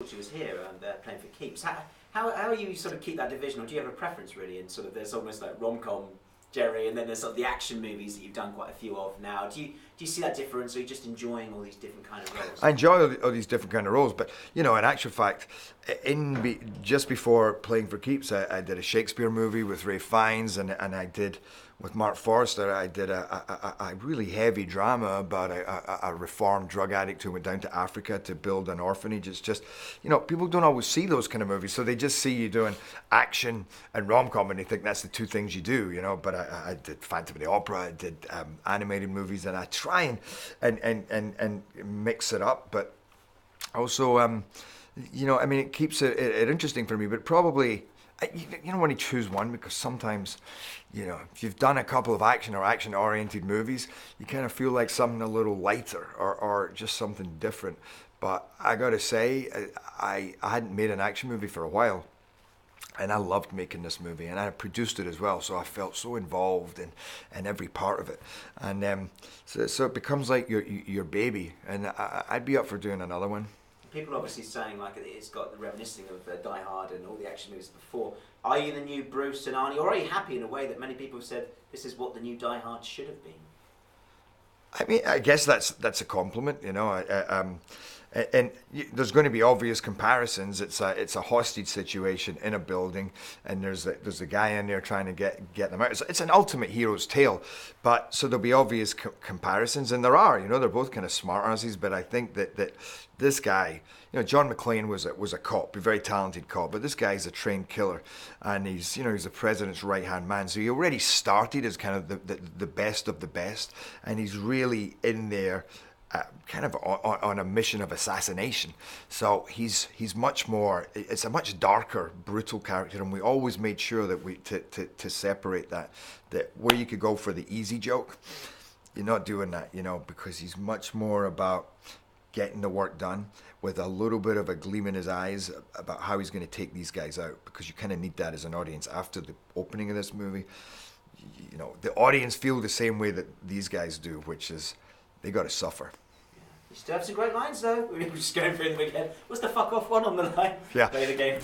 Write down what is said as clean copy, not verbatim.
She was here and playing for keeps. How you sort of keep that division, or do you have a preference really? And sort of there's almost like rom-com Jerry, and then there's sort of the action movies that you've done quite a few of now. Do you see that difference, or are you just enjoying all these different kind of roles? I enjoy all these different kind of roles, but in actual fact, just before playing for keeps, I did a Shakespeare movie with Ray Fiennes, and I did with Mark Forrester. I did a really heavy drama about a reformed drug addict who went down to Africa to build an orphanage. It's just, people don't always see those kind of movies, so they just see you doing action and rom-com, and they think that's the two things you do, But I did Phantom of the Opera, I did animated movies, and I try and mix it up, but also, it keeps it interesting for me, but probably, you don't want to choose one, because sometimes, if you've done a couple of action or action-oriented movies, you kind of feel like something a little lighter or just something different. But I gotta say, I hadn't made an action movie for a while, and I loved making this movie, and I produced it as well, so I felt so involved in every part of it. And so it becomes like your baby, and I'd be up for doing another one. People obviously saying like it's got the reminiscing of Die Hard and all the action movies before. Are you the new Bruce and Arnie, or are you happy in a way that many people have said this is what the new Die Hard should have been? I mean, I guess that's a compliment, and there's going to be obvious comparisons. It's a hostage situation in a building, and there's a guy in there trying to get them out. It's an ultimate hero's tale, but so there'll be obvious comparisons, and there are. They're both kind of smart asses, but I think that this guy, John McClane was a cop, a very talented cop, but this guy's a trained killer, and he's the president's right hand man. So he already started as kind of the best of the best, and he's really in there. Kind of on a mission of assassination. So he's much more, it's a much darker, brutal character, and we always made sure that to separate that where you could go for the easy joke, you're not doing that, because he's much more about getting the work done with a little bit of a gleam in his eyes about how he's going to take these guys out, because you kind of need that as an audience after the opening of this movie. The audience feel the same way that these guys do, which is they got to suffer. You still have some great lines though. We were just going through them again. What's the fuck off one on the line? Yeah. Play the game.